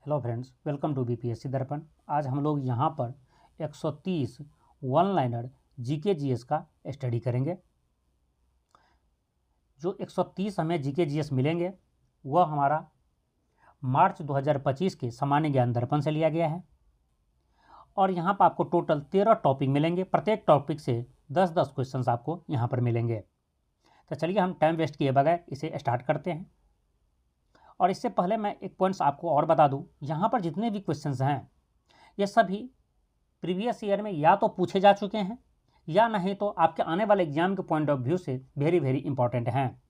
Hello friends, welcome to BPSC Darpan. आज हम लोग यहाँ पर 130 वन लाइनर जीके जीएस का स्टडी करेंगे। जो 130 हमें जीके जीएस मिलेंगे वह हमारा मार्च 2025 के सामान्य ज्ञान दर्पण से लिया गया है और यहाँ पर आपको टोटल 13 टॉपिक मिलेंगे। प्रत्येक टॉपिक से 10-10 क्वेश्चंस आपको यहाँ पर मिलेंगे। तो चलिए हम टाइम वेस्ट किए बगैर इसे स्टार्ट करते हैं। और इससे पहले मैं एक पॉइंट्स आपको और बता दूं, यहाँ पर जितने भी क्वेश्चंस हैं ये सभी प्रीवियस ईयर में या तो पूछे जा चुके हैं या नहीं तो आपके आने वाले एग्जाम के पॉइंट ऑफ व्यू से वेरी वेरी इंपॉर्टेंट हैं।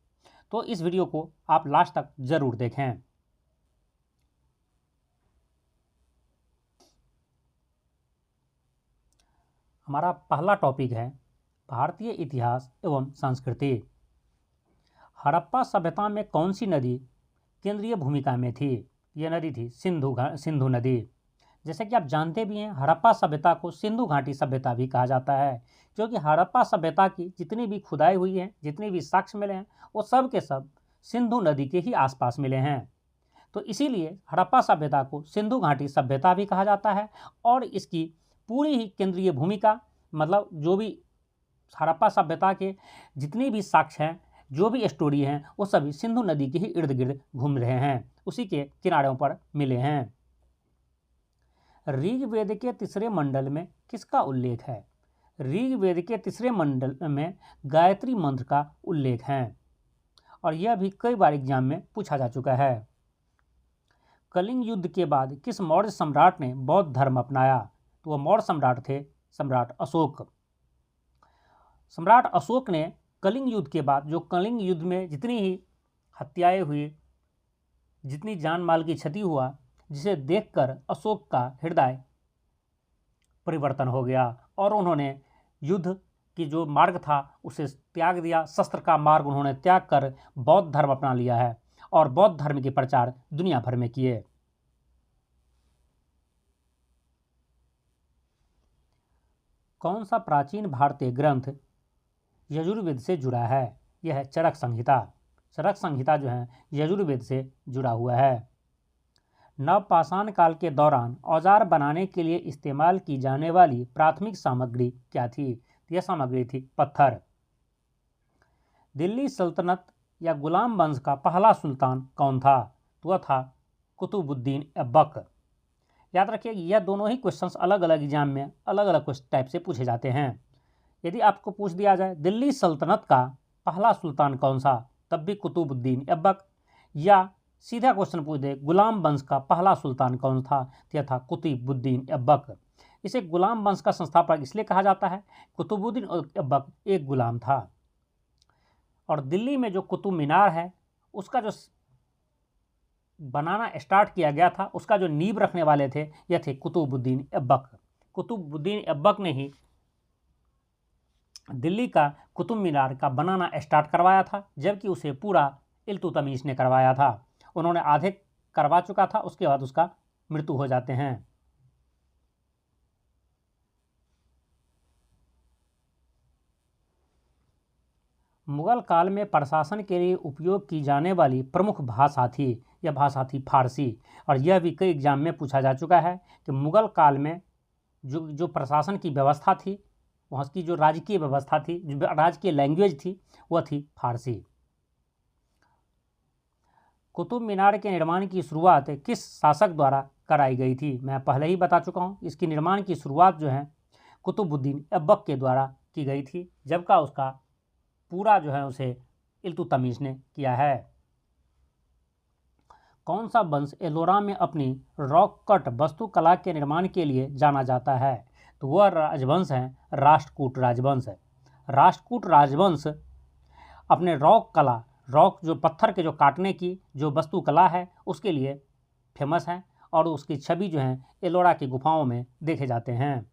तो इस वीडियो को आप लास्ट तक जरूर देखें। हमारा पहला टॉपिक है भारतीय इतिहास एवं संस्कृति। हड़प्पा सभ्यता में कौन सी नदी केंद्रीय भूमिका में थी? यह नदी थी सिंधु नदी। जैसे कि आप जानते भी हैं, हड़प्पा सभ्यता को सिंधु घाटी सभ्यता भी कहा जाता है, क्योंकि हड़प्पा सभ्यता की जितनी भी खुदाई हुई है, जितने भी साक्ष्य मिले हैं, वो सब के सब सिंधु नदी के ही आसपास मिले हैं। तो इसीलिए हड़प्पा सभ्यता को सिंधु घाटी सभ्यता भी कहा जाता है और इसकी पूरी ही केंद्रीय भूमिका, मतलब जो भी हड़प्पा सभ्यता के जितनी भी साक्ष्य हैं, जो भी स्टोरी हैं, वो सभी सिंधु नदी के ही इर्द गिर्द घूम रहे हैं, उसी के किनारों पर मिले हैं। ऋग्वेद के तीसरे मंडल में किसका उल्लेख है? ऋग्वेद के तीसरे मंडल में गायत्री मंत्र का उल्लेख है और यह भी कई बार एग्जाम में पूछा जा चुका है। कलिंग युद्ध के बाद किस मौर्य सम्राट ने बौद्ध धर्म अपनाया? तो वह मौर्य सम्राट थे सम्राट अशोक। सम्राट अशोक ने कलिंग युद्ध के बाद, जो कलिंग युद्ध में जितनी ही हत्याएं हुई, जितनी जान माल की क्षति हुआ, जिसे देखकर अशोक का हृदय परिवर्तन हो गया और उन्होंने युद्ध की जो मार्ग था उसे त्याग दिया। शस्त्र का मार्ग उन्होंने त्याग कर बौद्ध धर्म अपना लिया है और बौद्ध धर्म के प्रचार दुनिया भर में किए। कौन सा प्राचीन भारतीय ग्रंथ यजुर्वेद से जुड़ा है? यह है चरक संहिता। चरक संहिता जो है यजुर्वेद से जुड़ा हुआ है। नवपाषाण काल के दौरान औजार बनाने के लिए इस्तेमाल की जाने वाली प्राथमिक सामग्री क्या थी? यह सामग्री थी पत्थर। दिल्ली सल्तनत या गुलाम वंश का पहला सुल्तान कौन था? तो वह था कुतुबुद्दीन ऐबक। याद रखिए, यह दोनों ही क्वेश्चंस अलग अलग एग्जाम में अलग अलग टाइप से पूछे जाते हैं। यदि आपको पूछ दिया जाए दिल्ली सल्तनत का पहला सुल्तान कौन सा, तब भी कुतुबुद्दीन ऐबक, या सीधा क्वेश्चन पूछ दे गुलाम वंश का पहला सुल्तान कौन था, तो यह था कुतुबुद्दीन ऐबक। इसे गुलाम वंश का संस्थापक इसलिए कहा जाता है, कुतुबुद्दीन ऐबक एक गुलाम था। और दिल्ली में जो कुतुब मीनार है उसका जो बनाना स्टार्ट किया गया था, उसका जो नींव रखने वाले थे यह थे कुतुबुद्दीन ऐबक। कुतुबुद्दीन ऐबक ने ही दिल्ली का कुतुब मीनार का बनाना स्टार्ट करवाया था, जबकि उसे पूरा इल्तुतमिश ने करवाया था। उन्होंने आधे करवा चुका था, उसके बाद उसका मृत्यु हो जाते हैं। मुगल काल में प्रशासन के लिए उपयोग की जाने वाली प्रमुख भाषा थी, यह भाषा थी फारसी। और यह भी कई एग्जाम में पूछा जा चुका है कि मुगल काल में जो प्रशासन की व्यवस्था थी, वहाँ की जो राजकीय व्यवस्था थी, जो राजकीय लैंग्वेज थी, वह थी फारसी। कुतुब मीनार के निर्माण की शुरुआत किस शासक द्वारा कराई गई थी? मैं पहले ही बता चुका हूँ, इसकी निर्माण की शुरुआत जो है कुतुबुद्दीन ऐबक के द्वारा की गई थी, जबकि उसका पूरा जो है उसे इल्तुतमिश ने किया है। कौन सा वंश एलोरा में अपनी रॉक कट वास्तुकला के निर्माण के लिए जाना जाता है? तो वह राजवंश है राष्ट्रकूट राजवंश। राष्ट्रकूट राजवंश अपने रॉक जो पत्थर के जो काटने की जो वास्तुकला है उसके लिए फेमस है और उसकी छवि जो है एलोरा की गुफाओं में देखे जाते हैं।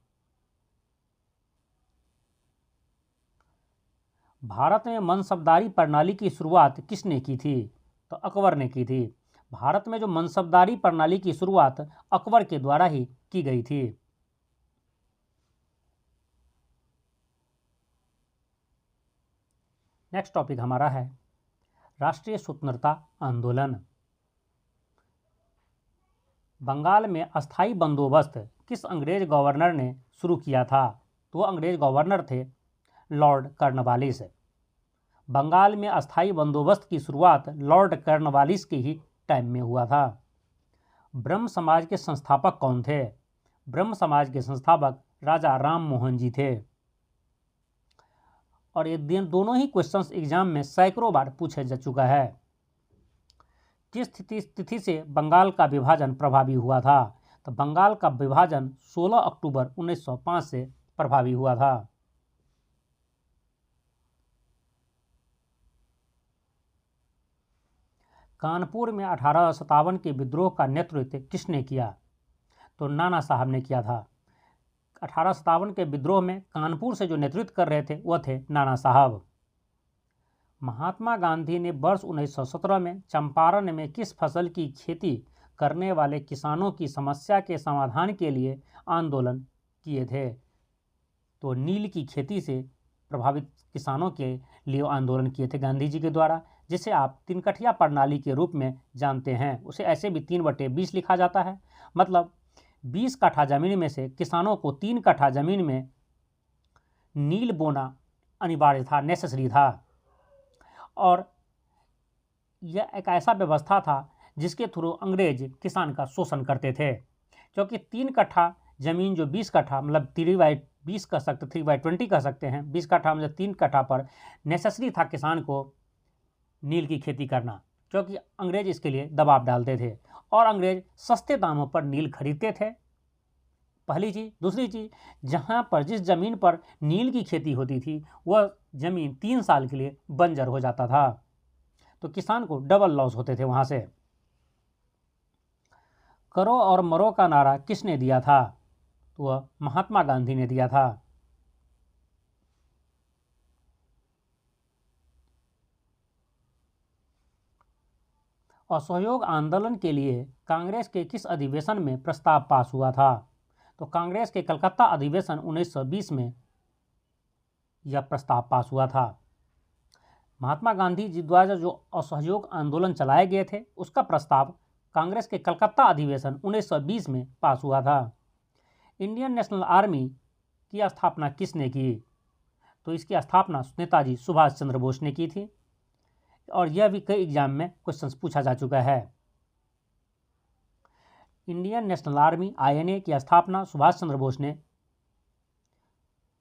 भारत में मनसबदारी प्रणाली की शुरुआत किसने की थी? तो अकबर ने की थी। भारत में जो मनसबदारी प्रणाली की शुरुआत अकबर के द्वारा ही की गई थी। नेक्स्ट टॉपिक हमारा है राष्ट्रीय स्वतंत्रता आंदोलन। बंगाल में अस्थायी बंदोबस्त किस अंग्रेज गवर्नर ने शुरू किया था? तो वो अंग्रेज गवर्नर थे लॉर्ड कॉर्नवालिस। बंगाल में अस्थायी बंदोबस्त की शुरुआत लॉर्ड कॉर्नवालिस के ही टाइम में हुआ था। ब्रह्म समाज के संस्थापक कौन थे? ब्रह्म समाज के संस्थापक राजा राम मोहन जी थे। और ये दोनों ही क्वेश्चंस एग्जाम में सैकड़ों बार पूछे जा चुका है। किस तिथि से बंगाल का विभाजन प्रभावी हुआ था? तो बंगाल का विभाजन 16 अक्टूबर 1905 से प्रभावी हुआ था। कानपुर में 1857 के विद्रोह का नेतृत्व किसने किया? तो नाना साहब ने किया था। 1857 के विद्रोह में कानपुर से जो नेतृत्व कर रहे थे वह थे नाना साहब। महात्मा गांधी ने वर्ष 1917 में चंपारण में किस फसल की खेती करने वाले किसानों की समस्या के समाधान के लिए आंदोलन किए थे? तो नील की खेती से प्रभावित किसानों के लिए आंदोलन किए थे गांधी जी के द्वारा, जिसे आप तीन-कठिया प्रणाली के रूप में जानते हैं। उसे ऐसे भी 3/20 लिखा जाता है। मतलब 20 कट्ठा ज़मीन में से किसानों को 3 कट्ठा ज़मीन में नील बोना अनिवार्य था, नेसेसरी था। और यह एक ऐसा व्यवस्था था जिसके थ्रू अंग्रेज किसान का शोषण करते थे, क्योंकि 3 कट्ठा ज़मीन जो 20 कट्ठा मतलब 3/20 कह सकते, 3/20 कह सकते हैं, 20 कट्ठा मतलब 3 कट्ठा पर नेसेसरी था किसान को नील की खेती करना, क्योंकि अंग्रेज इसके लिए दबाव डालते थे और अंग्रेज सस्ते दामों पर नील खरीदते थे, पहली चीज़। दूसरी चीज़, जहाँ पर जिस ज़मीन पर नील की खेती होती थी वह ज़मीन 3 साल के लिए बंजर हो जाता था, तो किसान को डबल लॉस होते थे वहाँ से। करो और मरो का नारा किसने दिया था? तो वह महात्मा गांधी ने दिया था। असहयोग आंदोलन के लिए कांग्रेस के किस अधिवेशन में प्रस्ताव पास हुआ था? तो कांग्रेस के कलकत्ता अधिवेशन 1920 में यह प्रस्ताव पास हुआ था। महात्मा गांधी जी द्वारा जो असहयोग आंदोलन चलाए गए थे उसका प्रस्ताव कांग्रेस के कलकत्ता अधिवेशन 1920 में पास हुआ था। इंडियन नेशनल आर्मी की स्थापना किसने की? तो इसकी स्थापना नेताजी सुभाष चंद्र बोस ने की थी, और यह भी कई एग्जाम में क्वेश्चंस पूछा जा चुका है। इंडियन नेशनल आर्मी INA की स्थापना सुभाष चंद्र बोस ने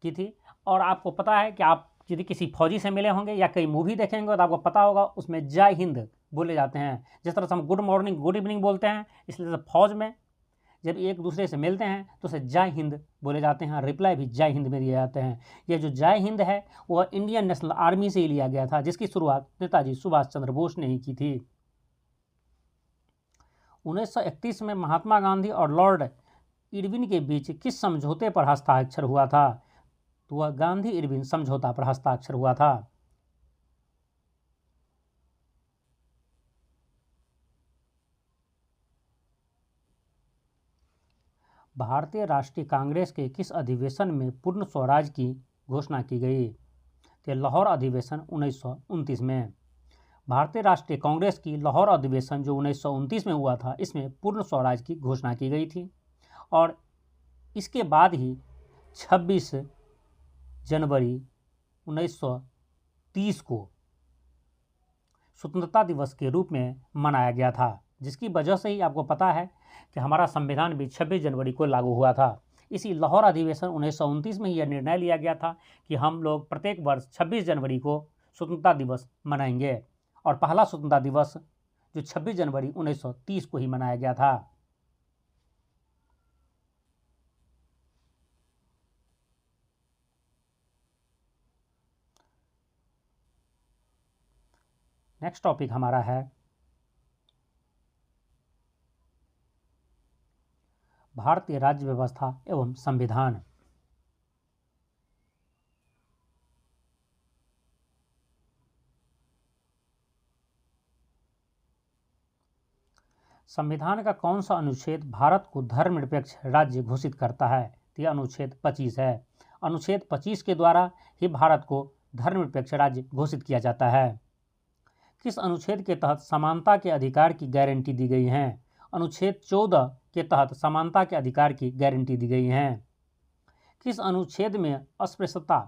की थी। और आपको पता है कि आप यदि किसी फौजी से मिले होंगे या कई मूवी देखेंगे तो आपको पता होगा उसमें जय हिंद बोले जाते हैं। जिस तरह से हम गुड मॉर्निंग गुड इवनिंग बोलते हैं, इसलिए फौज में जब एक दूसरे से मिलते हैं तो उसे जय हिंद बोले जाते हैं, रिप्लाई भी जय हिंद में दिए जाते हैं। ये जो जय हिंद है वह इंडियन नेशनल आर्मी से ही लिया गया था, जिसकी शुरुआत नेताजी सुभाष चंद्र बोस ने ही की थी। 1931 में महात्मा गांधी और लॉर्ड इरविन के बीच किस समझौते पर हस्ताक्षर हुआ था? तो वह गांधी इरविन समझौता पर हस्ताक्षर हुआ था। भारतीय राष्ट्रीय कांग्रेस के किस अधिवेशन में पूर्ण स्वराज की घोषणा की गई? तो लाहौर अधिवेशन 1929 में। भारतीय राष्ट्रीय कांग्रेस की लाहौर अधिवेशन जो 1929 में हुआ था, इसमें पूर्ण स्वराज की घोषणा की गई थी। और इसके बाद ही 26 जनवरी 1930 को स्वतंत्रता दिवस के रूप में मनाया गया था, जिसकी वजह से ही आपको पता है कि हमारा संविधान भी 26 जनवरी को लागू हुआ था। इसी लाहौर अधिवेशन 1929 में यह निर्णय लिया गया था कि हम लोग प्रत्येक वर्ष 26 जनवरी को स्वतंत्रता दिवस मनाएंगे, और पहला स्वतंत्रता दिवस जो 26 जनवरी 1930 को ही मनाया गया था। नेक्स्ट टॉपिक हमारा है भारतीय राज्य व्यवस्था एवं संविधान। संविधान का कौन सा अनुच्छेद भारत को धर्मनिरपेक्ष राज्य घोषित करता है? तो यह अनुच्छेद 25 है। अनुच्छेद 25 के द्वारा ही भारत को धर्मनिरपेक्ष राज्य घोषित किया जाता है। किस अनुच्छेद के तहत समानता के अधिकार की गारंटी दी गई है? अनुच्छेद 14 के तहत समानता के अधिकार की गारंटी दी गई है? किस अनुच्छेद में अस्पृश्यता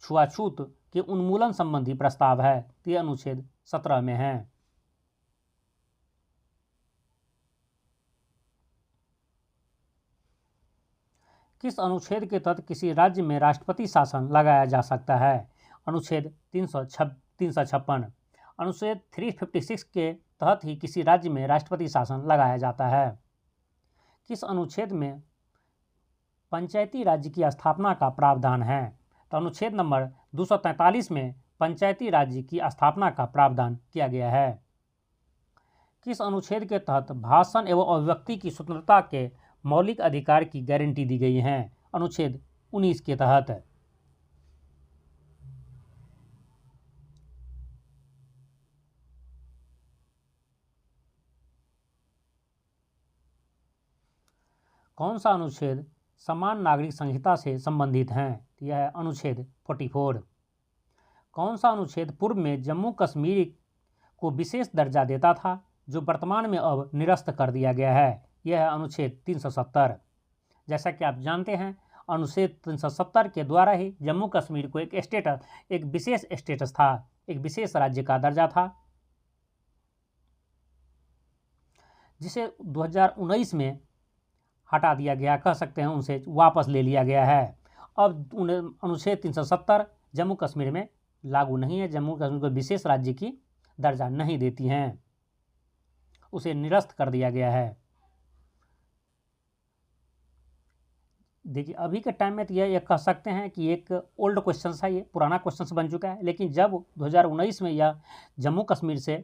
छुआछूत के उन्मूलन संबंधी प्रस्ताव है? तो यह अनुच्छेद 17 में है। किस अनुच्छेद के तहत किसी राज्य में राष्ट्रपति शासन लगाया जा सकता है? अनुच्छेद 356। अनुच्छेद 356 के तहत ही किसी राज्य में राष्ट्रपति शासन लगाया जाता है। किस अनुच्छेद में पंचायती राज्य की स्थापना का प्रावधान है? तो अनुच्छेद नंबर 243 में पंचायती राज्य की स्थापना का प्रावधान किया गया है। किस अनुच्छेद के तहत भाषण एवं अभिव्यक्ति की स्वतंत्रता के मौलिक अधिकार की गारंटी दी गई है? अनुच्छेद 19 के तहत। कौन सा अनुच्छेद समान नागरिक संहिता से संबंधित है? यह है अनुच्छेद 44। कौन सा अनुच्छेद पूर्व में जम्मू कश्मीर को विशेष दर्जा देता था, जो वर्तमान में अब निरस्त कर दिया गया है? यह है अनुच्छेद 370। जैसा कि आप जानते हैं, अनुच्छेद 370 के द्वारा ही जम्मू कश्मीर को एक विशेष स्टेटस था, एक विशेष राज्य का दर्जा था, जिसे 2019 में हटा दिया गया, कह सकते हैं उनसे वापस ले लिया गया है। अब अनुच्छेद 370 जम्मू कश्मीर में लागू नहीं है, जम्मू कश्मीर को विशेष राज्य की दर्जा नहीं देती हैं, उसे निरस्त कर दिया गया है। देखिए अभी के टाइम में तो यह कह सकते हैं कि एक ओल्ड क्वेश्चन है, ये पुराना क्वेश्चन बन चुका है, लेकिन जब 2019 में यह जम्मू कश्मीर से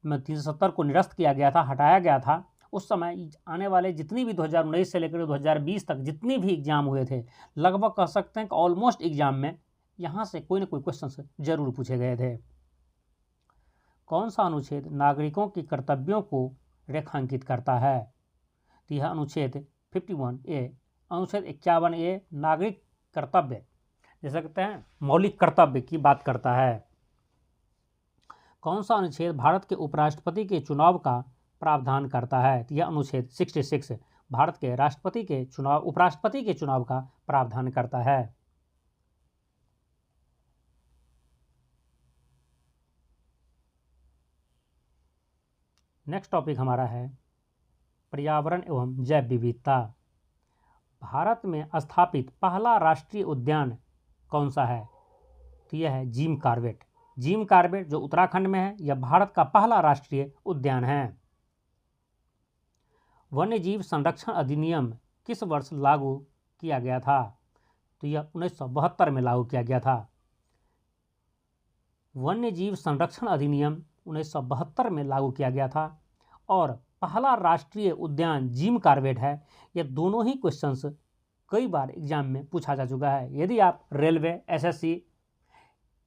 370 को निरस्त किया गया था, हटाया गया था, उस समय आने वाले जितनी भी 2019 से लेकर 2020 तक जितने भी एग्जाम हुए थे, लगभग कह सकते हैं कि ऑलमोस्ट एग्जाम में यहाँ से कोई ना कोई क्वेश्चन जरूर पूछे गए थे। कौन सा अनुच्छेद नागरिकों के कर्तव्यों को रेखांकित करता है? तो यह अनुच्छेद 51A। अनुच्छेद 51A नागरिक कर्तव्य, जैसे कहते हैं मौलिक कर्तव्य की बात करता है। कौन सा अनुच्छेद भारत के उपराष्ट्रपति के चुनाव का प्रावधान करता है? तो यह अनुच्छेद 66 भारत के राष्ट्रपति के चुनाव, उपराष्ट्रपति के चुनाव का प्रावधान करता है। नेक्स्ट टॉपिक हमारा है पर्यावरण एवं जैव विविधता। भारत में स्थापित पहला राष्ट्रीय उद्यान कौन सा है? तो यह है जिम कॉर्बेट। जिम कॉर्बेट जो उत्तराखंड में है, यह भारत का पहला राष्ट्रीय उद्यान है। वन्यजीव संरक्षण अधिनियम किस वर्ष लागू किया गया था? तो यह 1972 में लागू किया गया था। वन्यजीव संरक्षण अधिनियम 1972 में लागू किया गया था और पहला राष्ट्रीय उद्यान जिम कॉर्बेट है। ये दोनों ही क्वेश्चंस कई बार एग्जाम में पूछा जा चुका है। यदि आप railway, SSC,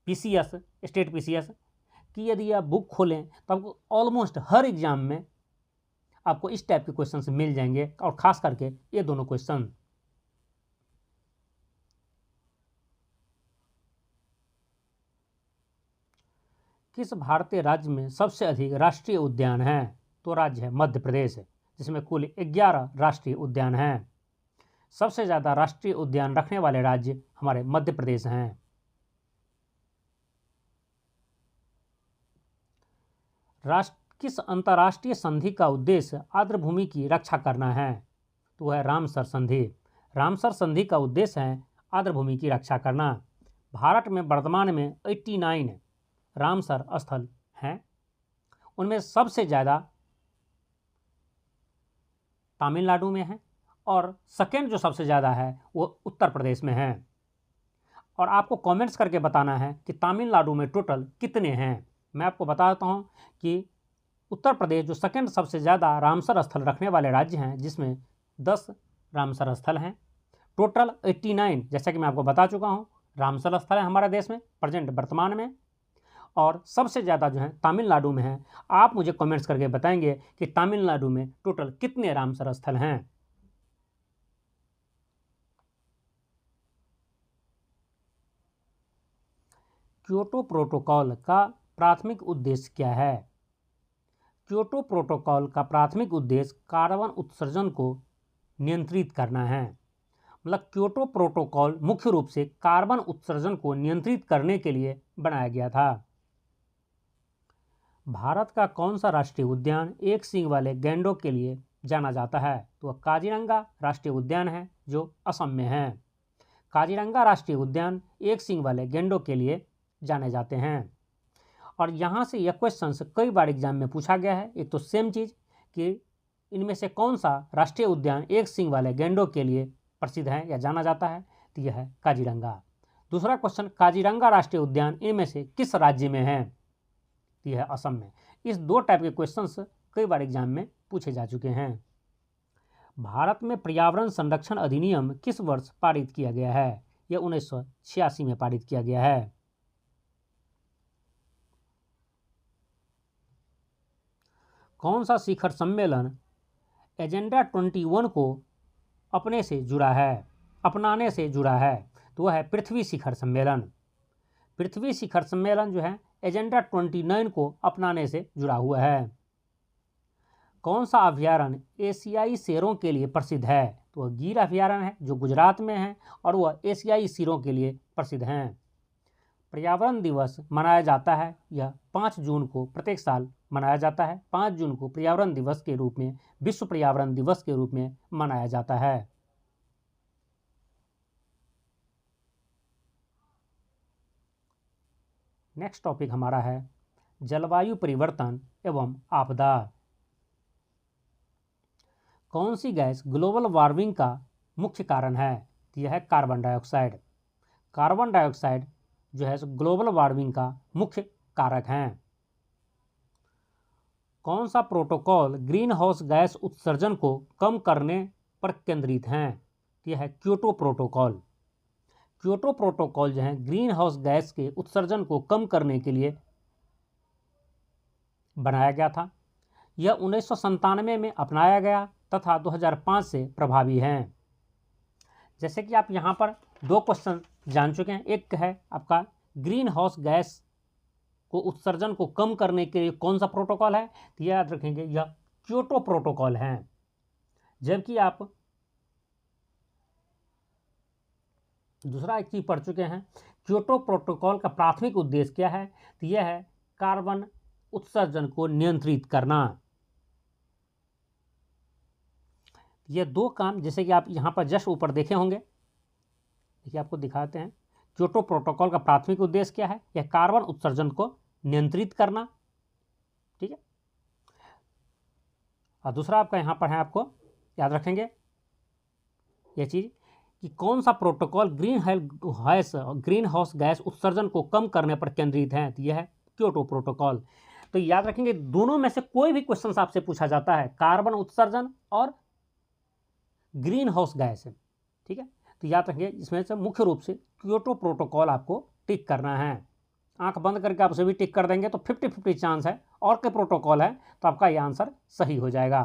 PCS, state PCS की यदि आप बुक खोलें तो आपको ऑलमोस्ट हर एग्जाम में आपको इस टाइप के क्वेश्चंस मिल जाएंगे, और खास करके ये दोनों क्वेश्चन। किस भारतीय राज्य में सबसे अधिक राष्ट्रीय उद्यान हैं? तो राज्य है मध्य प्रदेश, जिसमें कुल 11 राष्ट्रीय उद्यान हैं। सबसे ज़्यादा राष्ट्रीय उद्यान रखने वाले राज्य हमारे मध्य प्रदेश हैं। किस अंतर्राष्ट्रीय संधि का उद्देश्य आर्द्रभूमि की रक्षा करना है? तो वह है रामसर संधि। रामसर संधि का उद्देश्य है आर्द्रभूमि की रक्षा करना। भारत में वर्तमान में 89 रामसर स्थल हैं। उनमें सबसे ज़्यादा तमिलनाडु में है और सेकेंड जो सबसे ज़्यादा है वो उत्तर प्रदेश में है। और आपको कमेंट्स करके बताना है कि तमिलनाडु में टोटल कितने हैं। मैं आपको बताता हूँ कि उत्तर प्रदेश जो सेकेंड सबसे ज़्यादा रामसर स्थल रखने वाले राज्य हैं, जिसमें 10 रामसर स्थल हैं। टोटल 89, जैसा कि मैं आपको बता चुका हूँ, रामसर स्थल है हमारे देश में प्रेजेंट वर्तमान में, और सबसे ज़्यादा जो है तमिलनाडु में है। आप मुझे कमेंट्स करके बताएंगे कि तमिलनाडु में टोटल कितने रामसर स्थल हैं। क्योटो प्रोटोकॉल का प्राथमिक उद्देश्य क्या है? क्योटो प्रोटोकॉल का प्राथमिक उद्देश्य कार्बन उत्सर्जन को नियंत्रित करना है। मतलब क्योटो प्रोटोकॉल मुख्य रूप से कार्बन उत्सर्जन को नियंत्रित करने के लिए बनाया गया था। भारत का कौन सा राष्ट्रीय उद्यान एक सींग वाले गैंडों के लिए जाना जाता है? तो वह काजीरंगा राष्ट्रीय उद्यान है जो असम में है। काजीरंगा राष्ट्रीय उद्यान एक सींग वाले गैंडों के लिए जाने जाते हैं। और यहाँ से यह क्वेश्चन कई बार एग्जाम में पूछा गया है। एक तो सेम चीज़ कि इनमें से कौन सा राष्ट्रीय उद्यान एक सींग वाले गैंडों के लिए प्रसिद्ध है या जाना जाता है? तो यह है काजीरंगा। दूसरा क्वेश्चन, काजीरंगा राष्ट्रीय उद्यान इनमें से किस राज्य में है? तो यह है असम में। इस दो टाइप के क्वेश्चंस कई बार एग्जाम में पूछे जा चुके हैं। भारत में पर्यावरण संरक्षण अधिनियम किस वर्ष पारित किया गया है? यह 1986 में पारित किया गया है। कौन सा शिखर सम्मेलन एजेंडा 21 को अपनाने से जुड़ा है? तो वह है पृथ्वी शिखर सम्मेलन। पृथ्वी शिखर सम्मेलन जो है एजेंडा 29 को अपनाने से जुड़ा हुआ है। कौन सा अभ्यारण्य एशियाई शेरों के लिए प्रसिद्ध है? तो वह गिर अभ्यारण्य है जो गुजरात में है और वह एशियाई शेरों के लिए प्रसिद्ध हैं। पर्यावरण दिवस मनाया जाता है, यह 5 जून को प्रत्येक साल मनाया जाता है। 5 जून को पर्यावरण दिवस के रूप में, विश्व पर्यावरण दिवस के रूप में मनाया जाता है। नेक्स्ट टॉपिक हमारा है जलवायु परिवर्तन एवं आपदा। कौन सी गैस ग्लोबल वार्मिंग का मुख्य कारण है? तो यह है कार्बन डाइऑक्साइड। कार्बन डाइऑक्साइड जो है ग्लोबल वार्मिंग का मुख्य कारक है। कौन सा प्रोटोकॉल ग्रीन हाउस गैस उत्सर्जन को कम करने पर केंद्रित है? तो यह है क्योटो प्रोटोकॉल। क्योटो प्रोटोकॉल जो है ग्रीन हाउस गैस के उत्सर्जन को कम करने के लिए बनाया गया था। यह 1997 में अपनाया गया तथा 2005 से प्रभावी है। जैसे कि आप यहाँ पर 2 क्वेश्चन जान चुके हैं। एक है आपका ग्रीन हाउस गैस को उत्सर्जन को कम करने के लिए कौन सा प्रोटोकॉल है? तो याद रखेंगे यह क्योटो प्रोटोकॉल है। जबकि आप दूसरा एक चीज पढ़ चुके हैं, क्योटो प्रोटोकॉल का प्राथमिक उद्देश्य क्या है? तो यह है कार्बन उत्सर्जन को नियंत्रित करना। ये 2 काम जैसे कि आप यहाँ पर जस्ट ऊपर देखे होंगे, देखिए आपको दिखाते हैं। क्योटो प्रोटोकॉल का प्राथमिक उद्देश्य क्या है? यह कार्बन उत्सर्जन को नियंत्रित करना, ठीक है। और दूसरा आपका यहाँ पर है, आपको याद रखेंगे यह चीज़ कि कौन सा प्रोटोकॉल ग्रीन हाउस गैस उत्सर्जन को कम करने पर केंद्रित है? तो यह है क्योटो प्रोटोकॉल। तो याद रखेंगे दोनों में से कोई भी क्वेश्चन आपसे पूछा जाता है, कार्बन उत्सर्जन और ग्रीन हाउस गैस है, ठीक है। तो याद रखिए इसमें से मुख्य रूप से क्योटो प्रोटोकॉल आपको टिक करना है। आंख बंद करके आप उसे भी टिक कर देंगे तो 50-50 चांस है और के प्रोटोकॉल है तो आपका यह आंसर सही हो जाएगा।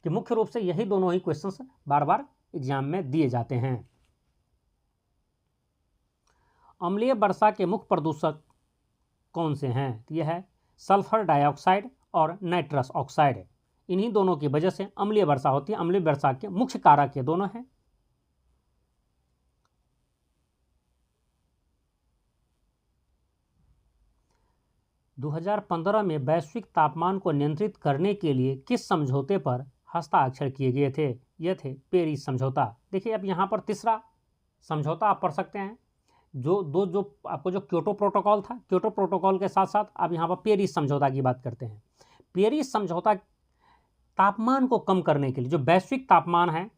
कि मुख्य रूप से यही दोनों ही क्वेश्चंस बार बार एग्जाम में दिए जाते हैं। अम्लीय वर्षा के मुख्य प्रदूषक कौन से हैं? तो यह है सल्फर डाइऑक्साइड और नाइट्रस ऑक्साइड। इन्हीं दोनों की वजह से अम्लीय वर्षा होती है। अम्लीय वर्षा के मुख्य कारक ये दोनों हैं। दो 2015 में वैश्विक तापमान को नियंत्रित करने के लिए किस समझौते पर हस्ताक्षर किए गए थे? ये थे पेरिस समझौता। देखिए अब यहाँ पर तीसरा समझौता आप पढ़ सकते हैं। जो आपको जो क्योटो प्रोटोकॉल था, क्योटो प्रोटोकॉल के साथ साथ आप यहाँ पर पेरिस समझौता की बात करते हैं। पेरिस समझौता तापमान को कम करने के लिए, जो वैश्विक तापमान है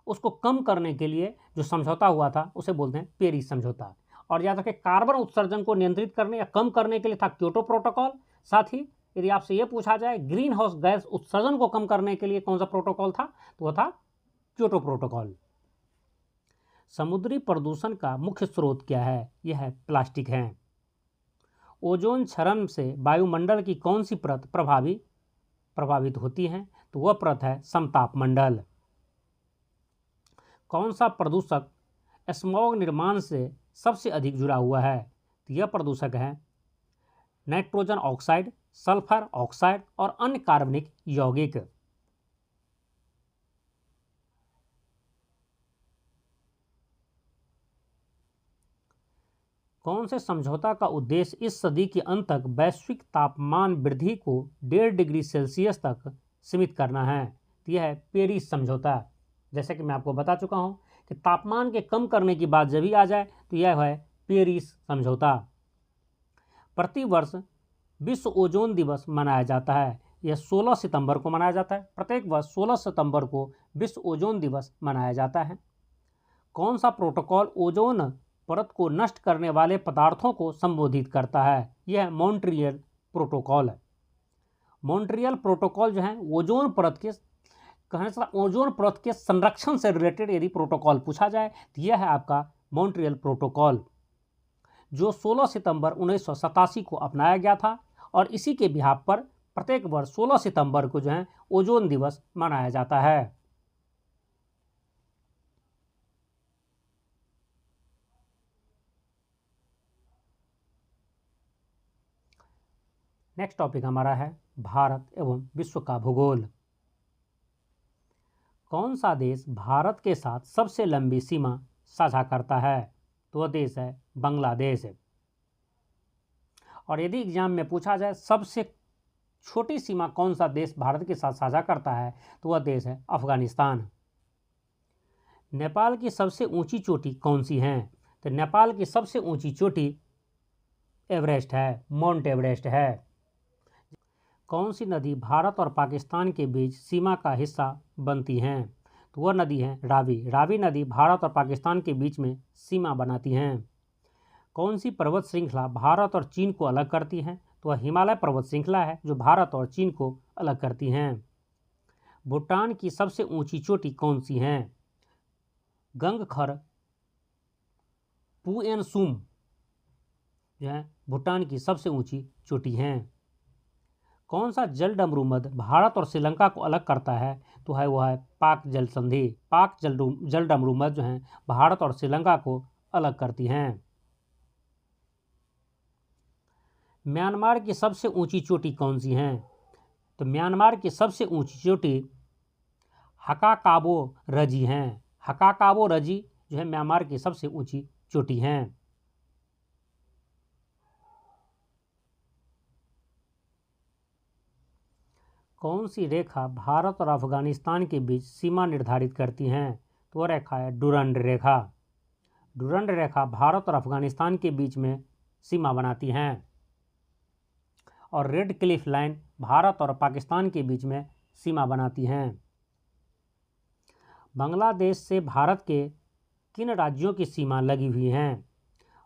उसको कम करने के लिए जो समझौता हुआ था उसे बोलते हैं पेरिस समझौता। और याद रखें कार्बन उत्सर्जन को नियंत्रित करने या कम करने के लिए था क्योटो प्रोटोकॉल। साथ ही यदि आपसे यह पूछा जाए ग्रीन हाउस गैस उत्सर्जन को कम करने के लिए कौन सा प्रोटोकॉल था, तो वह था क्योटो प्रोटोकॉल। समुद्री प्रदूषण का मुख्य स्रोत क्या है? यह है प्लास्टिक है। ओजोन क्षरण से वायुमंडल की कौन सी परत प्रभावित होती है? तो वह परत है समताप मंडल। कौन सा प्रदूषक स्मॉग निर्माण से सबसे अधिक जुड़ा हुआ है? तो यह प्रदूषक है नाइट्रोजन ऑक्साइड, सल्फर ऑक्साइड और अन्य कार्बनिक यौगिक। कौन से समझौता का उद्देश्य इस सदी के अंत तक वैश्विक तापमान वृद्धि को 1.5 डिग्री सेल्सियस तक सीमित करना है? तो यह है पेरिस समझौता। जैसे कि मैं आपको बता चुका हूं कि तापमान के कम करने की बात जब भी आ जाए तो यह है पेरिस समझौता। प्रतिवर्ष विश्व ओजोन दिवस मनाया जाता है। यह 16 सितंबर को मनाया जाता है। प्रत्येक वर्ष 16 सितंबर को विश्व ओजोन दिवस मनाया जाता है। कौन सा प्रोटोकॉल ओजोन परत को नष्ट करने वाले पदार्थों को संबोधित करता है? यह मॉन्ट्रियल प्रोटोकॉल है। मॉन्ट्रियल प्रोटोकॉल जो है ओजोन परत के कहने से ओजोन परत के संरक्षण से रिलेटेड यदि प्रोटोकॉल पूछा जाए तो यह है आपका मॉन्ट्रियल प्रोटोकॉल, जो 16 सितंबर 1987 को अपनाया गया था और इसी के बिहाफ पर प्रत्येक वर्ष 16 सितंबर को जो है ओजोन दिवस मनाया जाता है। नेक्स्ट टॉपिक हमारा है भारत एवं विश्व का भूगोल। कौन सा देश भारत के साथ सबसे लंबी सीमा साझा करता है? तो वह देश है बांग्लादेश। और यदि एग्जाम में पूछा जाए सबसे छोटी सीमा कौन सा देश भारत के साथ साझा करता है तो वह देश है अफगानिस्तान। नेपाल की सबसे ऊंची चोटी कौन सी है? तो नेपाल की सबसे ऊंची चोटी एवरेस्ट है, माउंट एवरेस्ट है। कौन सी नदी भारत और पाकिस्तान के बीच सीमा का हिस्सा बनती हैं? तो वह नदी है रावी। रावी नदी भारत और पाकिस्तान के बीच में सीमा बनाती हैं। कौन सी पर्वत श्रृंखला भारत और चीन को अलग करती हैं? तो वह हिमालय पर्वत श्रृंखला है जो भारत और चीन को अलग करती हैं। भूटान की सबसे ऊंची चोटी कौन सी है? गंगखर पुएनसुम जो है भूटान की सबसे ऊंची चोटी है। कौन सा जलडमरू मध्य भारत और श्रीलंका को अलग करता है? तो है वह है पाक जल संधि। पाक जलडमरू मध्य जो है भारत और श्रीलंका को अलग करती हैं। म्यांमार की सबसे ऊंची चोटी कौन सी है? तो म्यांमार की सबसे ऊंची चोटी हकाकाबो रजी हैं। हकाकाबो रजी जो है म्यांमार की सबसे ऊंची चोटी हैं। कौन सी रेखा भारत और अफगानिस्तान के बीच सीमा निर्धारित करती हैं? तो वह रेखा है डुरंड रेखा। डुरंड रेखा भारत और अफगानिस्तान के बीच में सीमा बनाती हैं। और रेड क्लिफ लाइन भारत और पाकिस्तान के बीच में सीमा बनाती हैं। बांग्लादेश से भारत के किन राज्यों की सीमा लगी हुई हैं?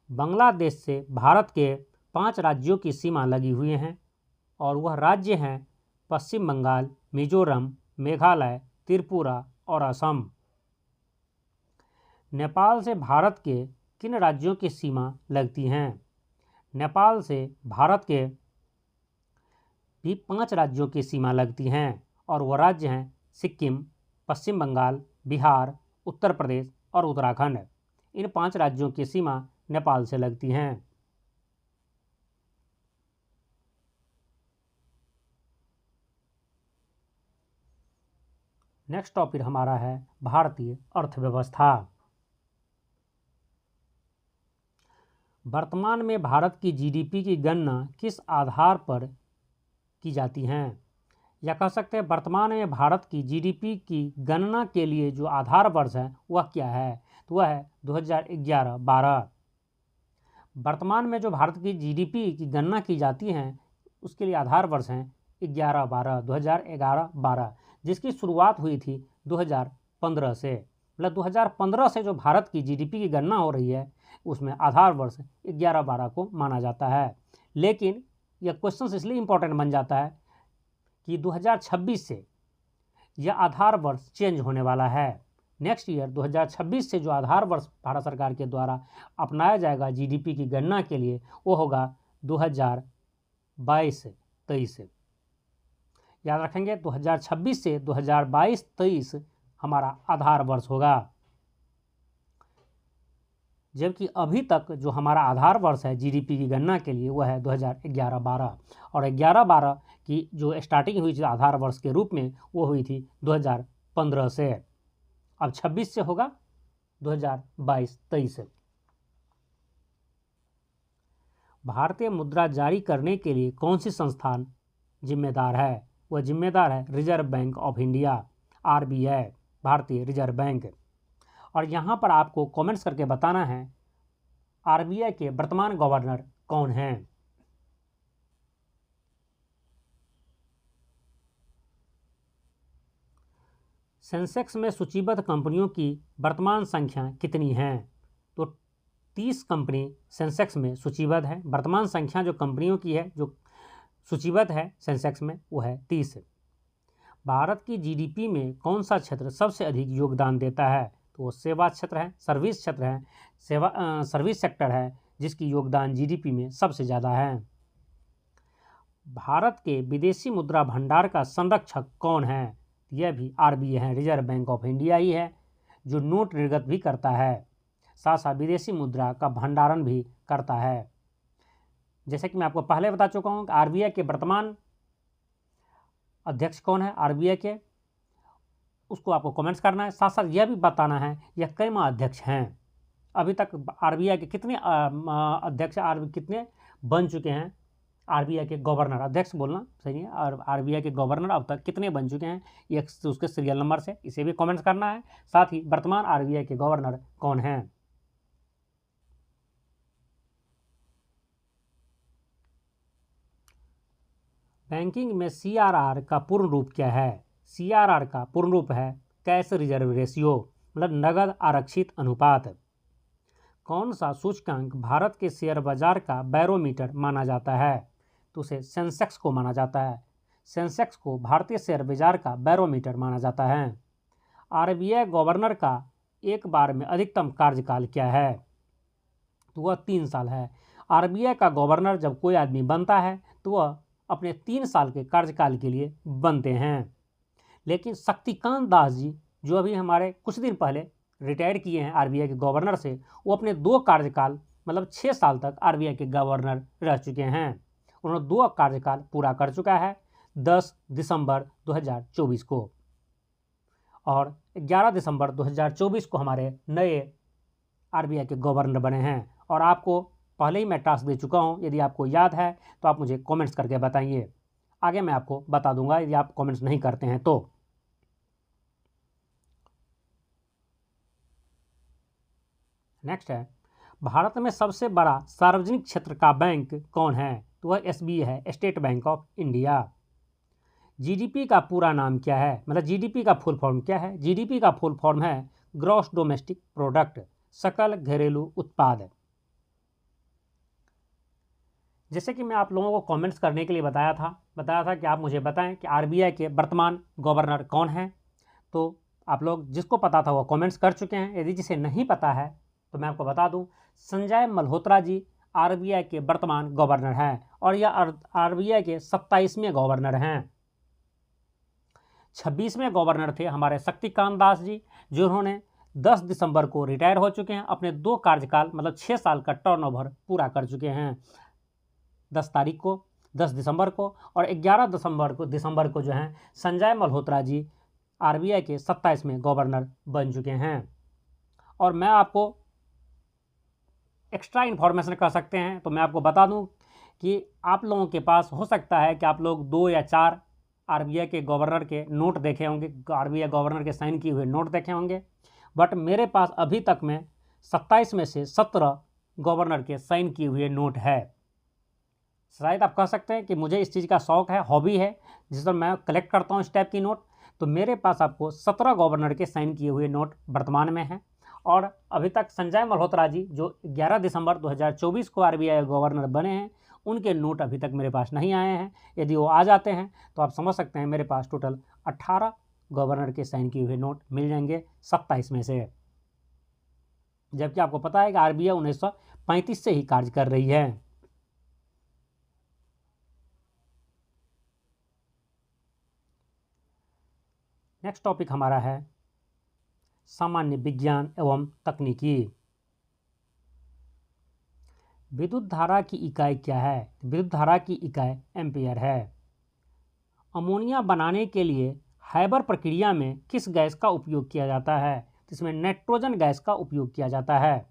बांग्लादेश से भारत के 5 राज्यों की सीमा लगी हुई हैं और वह राज्य हैं पश्चिम बंगाल, मिजोरम, मेघालय, त्रिपुरा और असम। नेपाल से भारत के किन राज्यों की सीमा लगती हैं? नेपाल से भारत के भी 5 राज्यों की सीमा लगती हैं और वह राज्य हैं सिक्किम, पश्चिम बंगाल, बिहार, उत्तर प्रदेश और उत्तराखंड। इन 5 राज्यों की सीमा नेपाल से लगती हैं। नेक्स्ट टॉपिक हमारा है भारतीय अर्थव्यवस्था। वर्तमान में भारत की जीडीपी की गणना किस आधार पर की जाती हैं? या कह सकते हैं वर्तमान में भारत की जीडीपी की गणना के लिए जो आधार वर्ष है वह क्या है? तो वह है 2011-12। वर्तमान में जो भारत की जीडीपी की गणना की जाती है उसके लिए आधार वर्ष हैं 2011-12, जिसकी शुरुआत हुई थी 2015 से। मतलब 2015 से जो भारत की जीडीपी की गणना हो रही है उसमें आधार वर्ष 11-12 को माना जाता है। लेकिन यह क्वेश्चन इसलिए इम्पोर्टेंट बन जाता है कि 2026 से यह आधार वर्ष चेंज होने वाला है। नेक्स्ट ईयर 2026 से जो आधार वर्ष भारत सरकार के द्वारा अपनाया जाएगा जीडीपी की गणना के लिए वो होगा 2022-23। याद रखेंगे 2026 से 2022-23 हमारा आधार वर्ष होगा। जबकि अभी तक जो हमारा आधार वर्ष है जीडीपी की गणना के लिए वह है 2011-12, और 11-12 की जो स्टार्टिंग हुई थी आधार वर्ष के रूप में वो हुई थी 2015 से। अब 26 से होगा 2022-23। भारतीय मुद्रा जारी करने के लिए कौन सी संस्थान जिम्मेदार है? वह जिम्मेदार है reserve bank of India, RBI, भारतीय रिजर्व बैंक। और यहाँ पर आपको कमेंट्स करके बताना है आरबीआई के वर्तमान गवर्नर कौन हैं। सेंसेक्स में सूचीबद्ध कंपनियों की वर्तमान संख्या कितनी है? तो 30 कंपनी सेंसेक्स में सूचीबद्ध है। वर्तमान संख्या जो कंपनियों की है जो सूचीबद्ध है सेंसेक्स में वो है 30। भारत की जीडीपी में कौन सा क्षेत्र सबसे अधिक योगदान देता है? तो वो सेवा क्षेत्र है, सर्विस क्षेत्र है, सर्विस सेक्टर है जिसकी योगदान जीडीपी में सबसे ज़्यादा है। भारत के विदेशी मुद्रा भंडार का संरक्षक कौन है? यह भी आरबीआई है, रिजर्व बैंक ऑफ इंडिया ही है, जो नोट निर्गत भी करता है, साथ साथ विदेशी मुद्रा का भंडारण भी करता है। जैसे कि मैं आपको पहले बता चुका हूँ कि आरबीआई के वर्तमान अध्यक्ष कौन है आरबीआई के, उसको आपको कमेंट्स करना है। साथ साथ यह भी बताना है यह कैमा अध्यक्ष हैं। अभी तक आरबीआई के कितने अध्यक्ष कितने बन चुके हैं? आरबीआई के गवर्नर, अध्यक्ष बोलना सही है, और आरबीआई के गवर्नर अब तक कितने बन चुके हैं ये उसके सीरियल नंबर से इसे भी कमेंट्स करना है। साथ ही वर्तमान आरबीआई के गवर्नर कौन हैं? बैंकिंग में सीआरआर का पूर्ण रूप क्या है? सीआरआर का पूर्ण रूप है कैश रिजर्व रेशियो, मतलब नगद आरक्षित अनुपात। कौन सा सूचकांक भारत के शेयर बाजार का बैरोमीटर माना जाता है? तो उसे सेंसेक्स को माना जाता है। सेंसेक्स को भारतीय शेयर बाजार का बैरोमीटर माना जाता है। आरबीआई गवर्नर का एक बार में अधिकतम कार्यकाल क्या है? तो वह 3 साल है। आरबीआई का गवर्नर जब कोई आदमी बनता है तो वह अपने 3 साल के कार्यकाल के लिए बनते हैं। लेकिन शक्तिकांत दास जी जो अभी हमारे कुछ दिन पहले रिटायर किए हैं आरबीआई के गवर्नर से, वो अपने 2 कार्यकाल मतलब 6 साल तक आरबीआई के गवर्नर रह चुके हैं। उन्होंने 2 कार्यकाल पूरा कर चुका है 10 दिसंबर 2024 को, और 11 दिसंबर 2024 को हमारे नए आरबीआई के गवर्नर बने हैं। और आपको पहले ही मैं टास्क दे चुका हूं, यदि आपको याद है तो आप मुझे कमेंट्स करके बताइए, आगे मैं आपको बता दूंगा यदि आप कमेंट्स नहीं करते हैं तो। नेक्स्ट है, भारत में सबसे बड़ा सार्वजनिक क्षेत्र का बैंक कौन है? तो वह एसबीआई है, state bank of India. GDP का पूरा नाम क्या है? मतलब जीडीपी का फुल फॉर्म क्या है? जीडीपी का फुल फॉर्म है ग्रॉस डोमेस्टिक प्रोडक्ट, सकल घरेलू उत्पाद। जैसे कि मैं आप लोगों को कमेंट्स करने के लिए बताया था कि आप मुझे बताएं कि आरबीआई के वर्तमान गवर्नर कौन हैं। तो आप लोग जिसको पता था वो कमेंट्स कर चुके हैं। यदि जिसे नहीं पता है तो मैं आपको बता दूं, संजय मल्होत्रा जी आरबीआई के वर्तमान गवर्नर हैं, और यह आरबीआई के 27वें गवर्नर हैं। 26वें गवर्नर थे हमारे शक्तिकांत दास जी, जिन्होंने 10 दिसंबर को रिटायर हो चुके हैं। अपने 2 कार्यकाल मतलब 6 साल का टर्नओवर पूरा कर चुके हैं 10 तारीख को, 10 दिसंबर को। और 11 दिसंबर को जो हैं संजय मल्होत्रा जी आरबीआई के 27वें गवर्नर बन चुके हैं। और मैं आपको एक्स्ट्रा इन्फॉर्मेशन कर सकते हैं तो मैं आपको बता दूं कि आप लोगों के पास हो सकता है कि आप लोग 2 या 4 आरबीआई के गवर्नर के नोट देखे होंगे, आरबीआई गवर्नर के साइन किए हुए नोट देखे होंगे, बट मेरे पास अभी तक में 27 में से 17 गवर्नर के साइन किए हुए नोट है। शायद आप कह सकते हैं कि मुझे इस चीज़ का शौक़ है, हॉबी है, जिस पर मैं कलेक्ट करता हूँ इस टाइप की नोट। तो मेरे पास आपको 17 गवर्नर के साइन किए हुए नोट वर्तमान में हैं। और अभी तक संजय मल्होत्रा जी जो 11 दिसंबर 2024 को आरबीआई गवर्नर बने हैं, उनके नोट अभी तक मेरे पास नहीं आए हैं। यदि वो आ जाते हैं तो आप समझ सकते हैं मेरे पास टोटल 18 गवर्नर के साइन किए हुए नोट मिल जाएंगे 27 में से। जबकि आपको पता है कि आरबीआई 1935 से ही कार्य कर रही है। नेक्स्ट टॉपिक हमारा है सामान्य विज्ञान एवं तकनीकी। विद्युत धारा की इकाई क्या है? विद्युत धारा की इकाई एम्पियर है। अमोनिया बनाने के लिए हैबर प्रक्रिया में किस गैस का उपयोग किया जाता है? तो इसमें नाइट्रोजन गैस का उपयोग किया जाता है।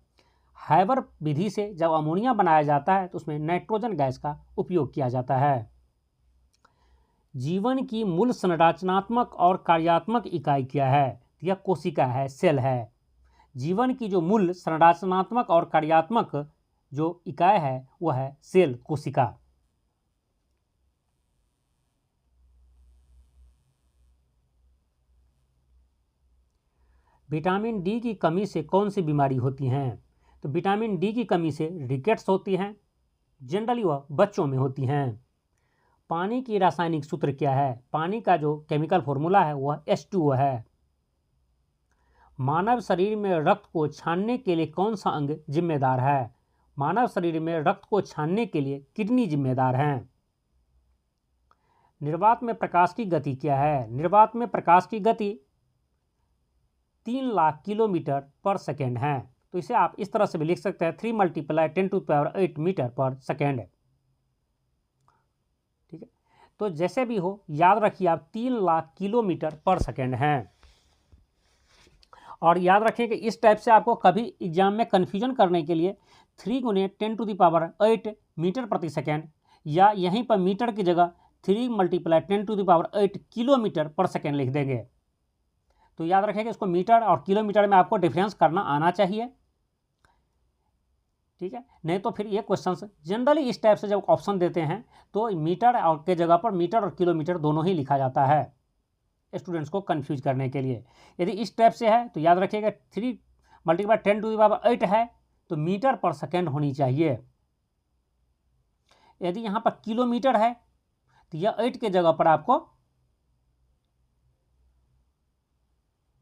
हैबर विधि से जब अमोनिया बनाया जाता है तो उसमें नाइट्रोजन गैस का उपयोग किया जाता है। जीवन की मूल संरचनात्मक और कार्यात्मक इकाई क्या है? यह कोशिका है, सेल है। जीवन की जो मूल संरचनात्मक और कार्यात्मक जो इकाई है वह है सेल, कोशिका। विटामिन डी की कमी से कौन सी बीमारी होती हैं? तो विटामिन डी की कमी से रिकेट्स होती हैं। जनरली वह बच्चों में होती हैं। पानी की रासायनिक सूत्र क्या है? पानी का जो केमिकल फॉर्मूला है वह H2O है। मानव शरीर में रक्त को छानने के लिए कौन सा अंग जिम्मेदार है? मानव शरीर में रक्त को छानने के लिए किडनी जिम्मेदार हैं। निर्वात में प्रकाश की गति क्या है? निर्वात में प्रकाश की गति 3 लाख किलोमीटर पर सेकेंड है। तो इसे आप इस तरह से भी लिख सकते हैं 3 × 10⁸ मीटर पर सेकेंड। ठीक है, तो जैसे भी हो याद रखिए आप 3 लाख किलोमीटर पर सेकेंड हैं। और याद रखें कि इस टाइप से आपको कभी एग्जाम में कन्फ्यूजन करने के लिए 3 × 10⁸ मीटर प्रति सेकेंड या यहीं पर मीटर की जगह 3 × 10⁸ किलोमीटर पर सेकेंड लिख देंगे। तो याद रखें कि इसको मीटर और किलोमीटर में आपको डिफरेंस करना आना चाहिए। ठीक है, नहीं तो फिर ये क्वेश्चंस जनरली इस टाइप से जब ऑप्शन देते हैं तो मीटर और के जगह पर मीटर और किलोमीटर दोनों ही लिखा जाता है स्टूडेंट्स को कंफ्यूज करने के लिए। यदि इस टाइप से है तो याद रखिएगा 3 × 10⁸ है तो मीटर पर सेकेंड होनी चाहिए। यदि यहाँ पर किलोमीटर है तो यह 8 के जगह पर आपको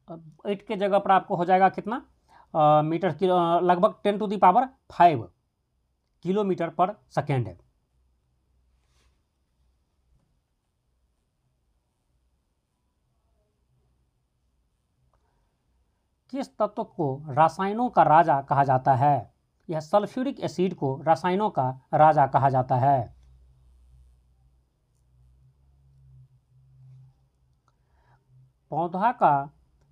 8 के जगह पर आपको हो जाएगा कितना मीटर किलो, लगभग 10⁵ किलोमीटर पर सेकेंड है। किस तत्व को रसायनों का राजा कहा जाता है? यह सल्फ्यूरिक एसिड को रसायनों का राजा कहा जाता है। पौधा का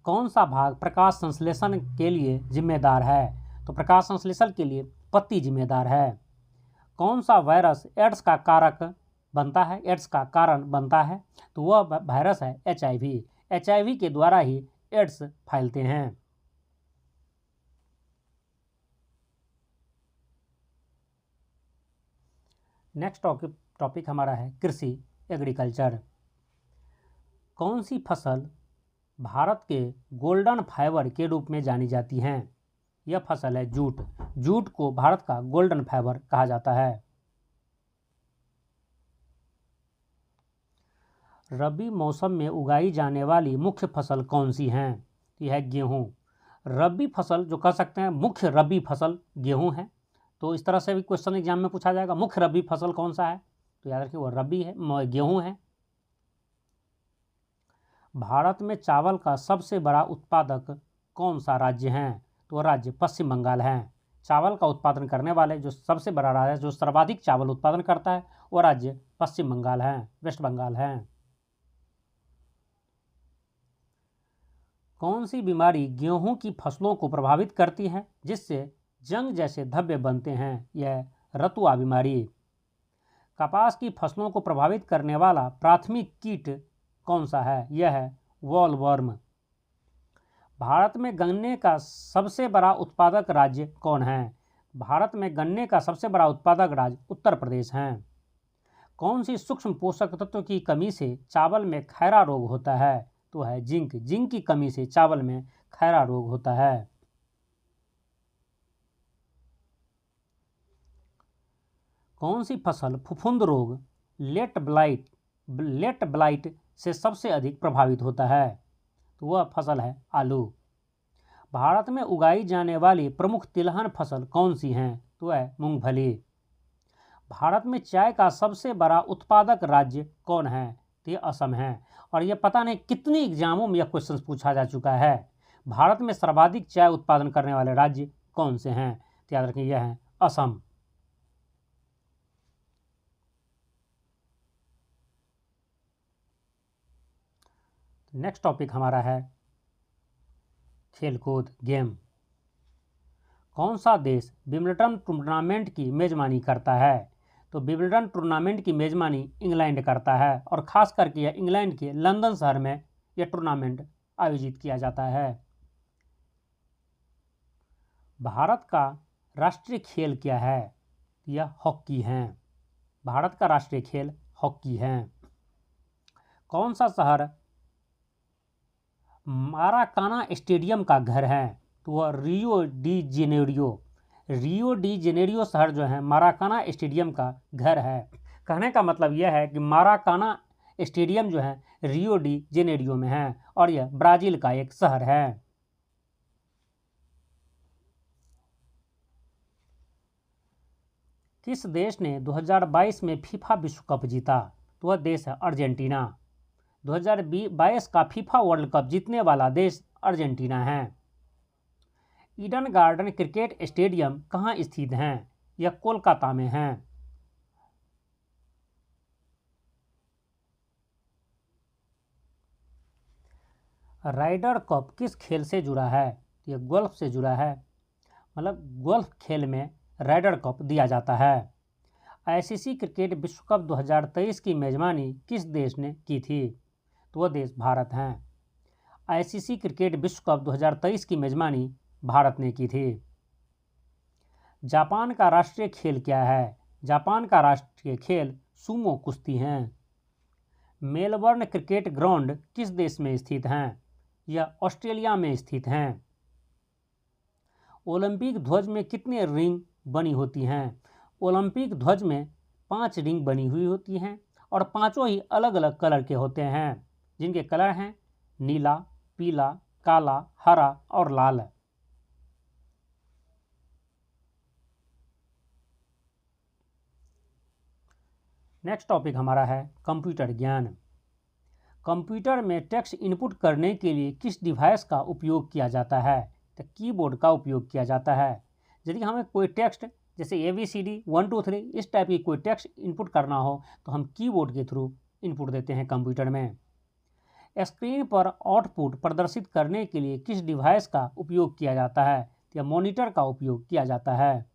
कौन सा भाग प्रकाश संश्लेषण के लिए जिम्मेदार है? तो प्रकाश संश्लेषण के लिए पत्ती जिम्मेदार है। कौन सा वायरस एड्स का कारक बनता है, एड्स का कारण बनता है? तो वह वायरस है HIV। HIV के द्वारा ही एड्स फैलते हैं। नेक्स्ट टॉपिक हमारा है कृषि, एग्रीकल्चर। कौन सी फसल भारत के गोल्डन फाइबर के रूप में जानी जाती हैं? यह फसल है जूट। जूट को भारत का गोल्डन फाइबर कहा जाता है। रबी मौसम में उगाई जाने वाली मुख्य फसल कौन सी हैं? यह है गेहूँ। रबी फसल जो कह सकते हैं मुख्य रबी फसल गेहूँ है। तो इस तरह से भी क्वेश्चन एग्जाम में पूछा जाएगा मुख्य रबी फसल कौन सा है? तो याद रखिए वो रबी है, गेहूँ है। भारत में चावल का सबसे बड़ा उत्पादक कौन सा राज्य है? तो राज्य पश्चिम बंगाल है। चावल का उत्पादन करने वाले जो सबसे बड़ा राज्य जो सर्वाधिक चावल उत्पादन करता है वो राज्य पश्चिम बंगाल है, वेस्ट बंगाल है। कौन सी बीमारी गेहूं की फसलों को प्रभावित करती है जिससे जंग जैसे धब्बे बनते हैं? यह रतुआ बीमारी। कपास की फसलों को प्रभावित करने वाला प्राथमिक कीट कौन सा है? यह है वॉलवर्म। भारत में गन्ने का सबसे बड़ा उत्पादक राज्य कौन है? भारत में गन्ने का सबसे बड़ा उत्पादक राज्य उत्तर प्रदेश है। कौन सी सूक्ष्म पोषक तत्व की कमी से चावल में खैरा रोग होता है? तो है जिंक। जिंक की कमी से चावल में खैरा रोग होता है। कौन सी फसल फफूंद रोग लेट ब्लाइट से सबसे अधिक प्रभावित होता है? तो वह फसल है आलू। भारत में उगाई जाने वाली प्रमुख तिलहन फसल कौन सी हैं? तो है मूंगफली। भारत में चाय का सबसे बड़ा उत्पादक राज्य कौन है? तो ये असम है। और ये पता नहीं कितनी एग्जामों में यह क्वेश्चन पूछा जा चुका है। भारत में सर्वाधिक चाय उत्पादन करने वाले राज्य कौन से हैं? तो याद रखिए यह है असम। नेक्स्ट टॉपिक हमारा है खेलकूद गेम। कौन सा देश विंबलडन टूर्नामेंट की मेजबानी करता है? तो विंबलडन टूर्नामेंट की मेजबानी इंग्लैंड करता है और ख़ास करके यह इंग्लैंड के लंदन शहर में यह टूर्नामेंट आयोजित किया जाता है। भारत का राष्ट्रीय खेल क्या है? यह हॉकी है। भारत का राष्ट्रीय खेल हॉकी है। कौन सा शहर माराकाना स्टेडियम का घर है? तो वह Rio de Janeiro. Rio de Janeiro शहर जो है माराकाना स्टेडियम का घर है। कहने का मतलब यह है कि माराकाना स्टेडियम जो है रियो डी जेनेरियो में है और यह ब्राज़ील का एक शहर है। किस देश ने 2022 में फीफा विश्व कप जीता? तो वह देश है अर्जेंटीना। 2022 का फीफा वर्ल्ड कप जीतने वाला देश अर्जेंटीना है। ईडन गार्डन क्रिकेट स्टेडियम कहाँ स्थित हैं? यह कोलकाता में है। राइडर कप किस खेल से जुड़ा है? यह गोल्फ से जुड़ा है। मतलब गोल्फ खेल में राइडर कप दिया जाता है। आईसीसी क्रिकेट विश्व कप 2023 की मेजबानी किस देश ने की थी? तो वह देश भारत हैं। आईसीसी क्रिकेट विश्व कप 2023 की मेजबानी भारत ने की थी। जापान का राष्ट्रीय खेल क्या है? जापान का राष्ट्रीय खेल सुमो कुश्ती हैं। मेलबर्न क्रिकेट ग्राउंड किस देश में स्थित हैं? यह ऑस्ट्रेलिया में स्थित हैं। ओलंपिक ध्वज में कितने रिंग बनी होती हैं? ओलंपिक ध्वज में 5 रिंग बनी हुई होती हैं और पांचों ही अलग अलग कलर के होते हैं, जिनके कलर हैं नीला, पीला, काला, हरा और लाल। नेक्स्ट टॉपिक हमारा है कंप्यूटर ज्ञान। कंप्यूटर में टेक्स्ट इनपुट करने के लिए किस डिवाइस का उपयोग किया जाता है? तो कीबोर्ड का उपयोग किया जाता है। यदि हमें कोई टेक्स्ट जैसे ABCD 1 2 3 इस टाइप की कोई टेक्स्ट इनपुट करना हो तो हम कीबोर्ड के थ्रू इनपुट देते हैं कंप्यूटर में। स्क्रीन पर आउटपुट प्रदर्शित करने के लिए किस डिवाइस का उपयोग किया जाता है? या मॉनिटर का उपयोग किया जाता है।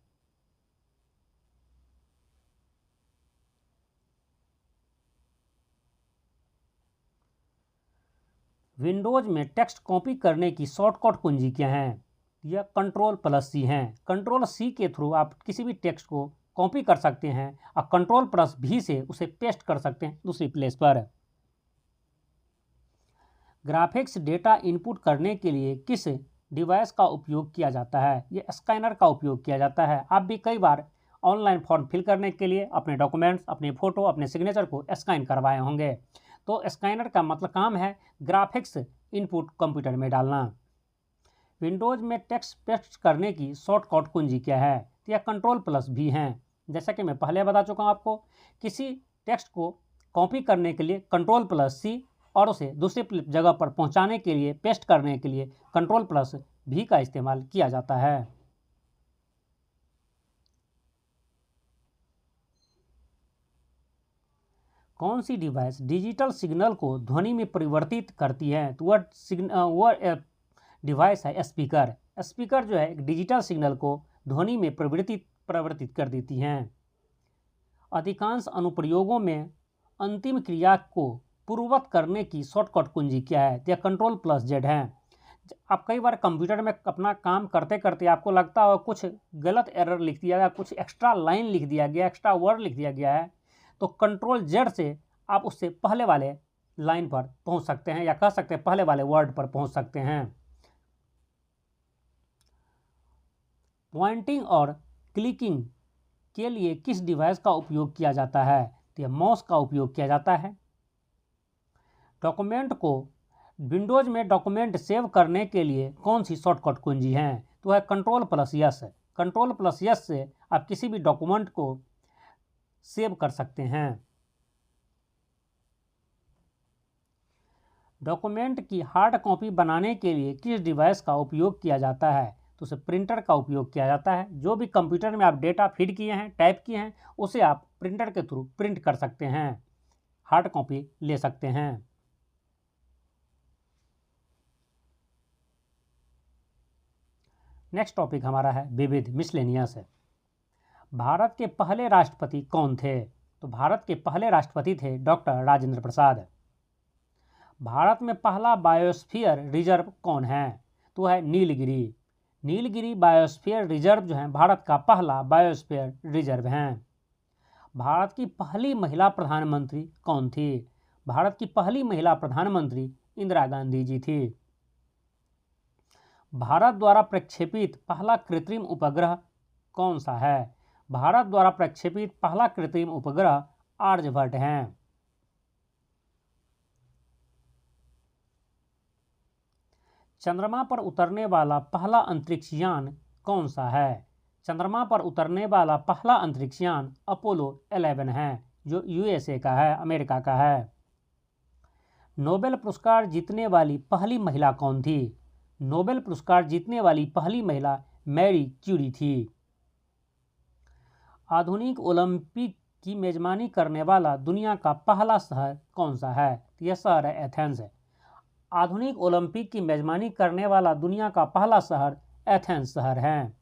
विंडोज में टेक्स्ट कॉपी करने की शॉर्टकट कुंजी क्या है? यह Ctrl+C हैं। Ctrl+C के थ्रू आप किसी भी टेक्स्ट को कॉपी कर सकते हैं और Ctrl+V से उसे पेस्ट कर सकते हैं दूसरी प्लेस पर। ग्राफिक्स डेटा इनपुट करने के लिए किस डिवाइस का उपयोग किया जाता है? यह स्कैनर का उपयोग किया जाता है। आप भी कई बार ऑनलाइन फॉर्म फिल करने के लिए अपने डॉक्यूमेंट्स, अपने फ़ोटो, अपने सिग्नेचर को स्कैन करवाए होंगे। तो स्कैनर का मतलब काम है ग्राफिक्स इनपुट कंप्यूटर में डालना। विंडोज में टेक्स्ट पेस्ट करने की शॉर्टकट कुंजी क्या है? तो यह Ctrl+V हैं। जैसा कि मैं पहले बता चुका हूँ आपको, किसी टेक्स्ट को कॉपी करने के लिए Ctrl+C और उसे दूसरी जगह पर पहुँचाने के लिए, पेस्ट करने के लिए Ctrl+V का इस्तेमाल किया जाता है। कौन सी डिवाइस डिजिटल सिग्नल को ध्वनि में परिवर्तित करती है? तो वह डिवाइस है स्पीकर। स्पीकर जो है एक डिजिटल सिग्नल को ध्वनि में परिवर्तित कर देती हैं। अधिकांश अनुप्रयोगों में अंतिम क्रिया को पूर्ववत करने की शॉर्टकट कुंजी क्या है? यह Ctrl+Z है। आप कई बार कंप्यूटर में अपना काम करते करते आपको लगता हो कुछ गलत एरर लिख दिया गया, कुछ एक्स्ट्रा लाइन लिख दिया गया, एक्स्ट्रा वर्ड लिख दिया गया है, तो Ctrl+Z से आप उससे पहले वाले लाइन पर पहुंच सकते हैं, या कह सकते हैं पहले वाले वर्ड पर पहुंच सकते हैं। पॉइंटिंग और क्लिकिंग के लिए किस डिवाइस का उपयोग किया जाता है? तो यह माउस का उपयोग किया जाता है। डॉक्यूमेंट को विंडोज में डॉक्यूमेंट सेव करने के लिए कौन सी शॉर्टकट कुंजी है? तो है Ctrl+S। Ctrl+S से आप किसी भी डॉक्यूमेंट को सेव कर सकते हैं। डॉक्यूमेंट की हार्ड कॉपी बनाने के लिए किस डिवाइस का उपयोग किया जाता है? तो उसे प्रिंटर का उपयोग किया जाता है। जो भी कंप्यूटर में आप डेटा फीड किए हैं, टाइप किए हैं, उसे आप प्रिंटर के थ्रू प्रिंट कर सकते हैं, हार्ड कॉपी ले सकते हैं। नेक्स्ट टॉपिक हमारा है विविध मिसलेनियस है। भारत के पहले राष्ट्रपति कौन थे? तो भारत के पहले राष्ट्रपति थे डॉक्टर राजेंद्र प्रसाद। भारत में पहला बायोस्फीयर रिजर्व कौन है? तो है नीलगिरी। नीलगिरी बायोस्फीयर रिजर्व जो है भारत का पहला बायोस्फीयर रिजर्व है। भारत की पहली महिला प्रधानमंत्री कौन थी? भारत की पहली महिला प्रधानमंत्री इंदिरा गांधी जी थी। भारत द्वारा प्रक्षेपित पहला कृत्रिम उपग्रह कौन सा है? भारत द्वारा प्रक्षेपित पहला कृत्रिम उपग्रह आर्यभट्ट है। चंद्रमा पर उतरने वाला पहला अंतरिक्ष यान कौन सा है? चंद्रमा पर उतरने वाला पहला अंतरिक्ष यान अपोलो 11 है, जो यूएसए का है, अमेरिका का है। नोबेल पुरस्कार जीतने वाली पहली महिला कौन थी? नोबेल पुरस्कार जीतने वाली पहली महिला मैरी क्यूरी थी। आधुनिक ओलंपिक की मेजबानी करने वाला दुनिया का पहला शहर कौन सा है? यह शहर है एथेंस है। आधुनिक ओलंपिक की मेजबानी करने वाला दुनिया का पहला शहर एथेंस शहर है।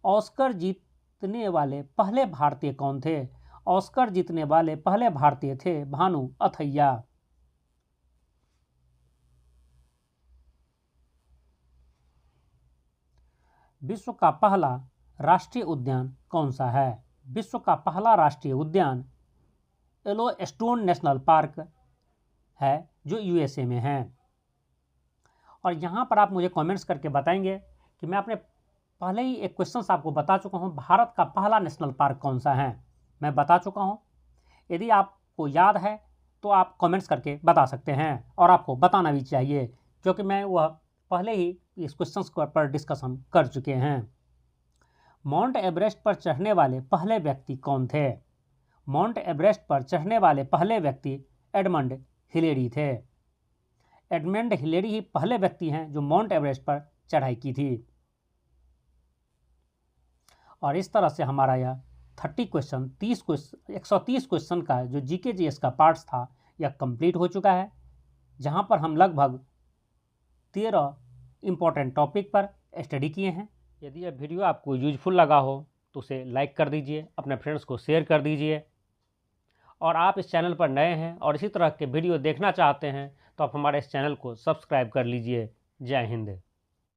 ऑस्कर जीतने वाले पहले भारतीय कौन थे? ऑस्कर जीतने वाले पहले भारतीय थे भानु अथैया। विश्व का पहला राष्ट्रीय उद्यान कौन सा है? विश्व का पहला राष्ट्रीय उद्यान येलोस्टोन नेशनल पार्क है, जो यूएसए में है। और यहाँ पर आप मुझे कमेंट्स करके बताएंगे कि मैं अपने पहले ही एक क्वेश्चन आपको बता चुका हूँ, भारत का पहला नेशनल पार्क कौन सा है, मैं बता चुका हूँ। यदि आपको याद है तो आप कमेंट्स करके बता सकते हैं, और आपको बताना भी चाहिए, क्योंकि मैं वह पहले ही इस क्वेश्चन पर डिस्कशन कर चुके हैं। माउंट एवरेस्ट पर चढ़ने वाले पहले व्यक्ति कौन थे? माउंट एवरेस्ट पर चढ़ने वाले पहले व्यक्ति एडमंड हिलेरी थे। एडमंड हिलेरी ही पहले व्यक्ति हैं जो माउंट एवरेस्ट पर चढ़ाई की थी। और इस तरह से हमारा यह 30 क्वेश्चन 130 क्वेश्चन का जो जीके जीएस का पार्ट्स था यह कंप्लीट हो चुका है, जहां पर हम लगभग 13 इम्पोर्टेंट टॉपिक पर स्टडी किए हैं। यदि यह वीडियो आपको यूजफुल लगा हो तो उसे लाइक कर दीजिए, अपने फ्रेंड्स को शेयर कर दीजिए, और आप इस चैनल पर नए हैं और इसी तरह के वीडियो देखना चाहते हैं तो आप हमारे इस चैनल को सब्सक्राइब कर लीजिए। जय हिंद।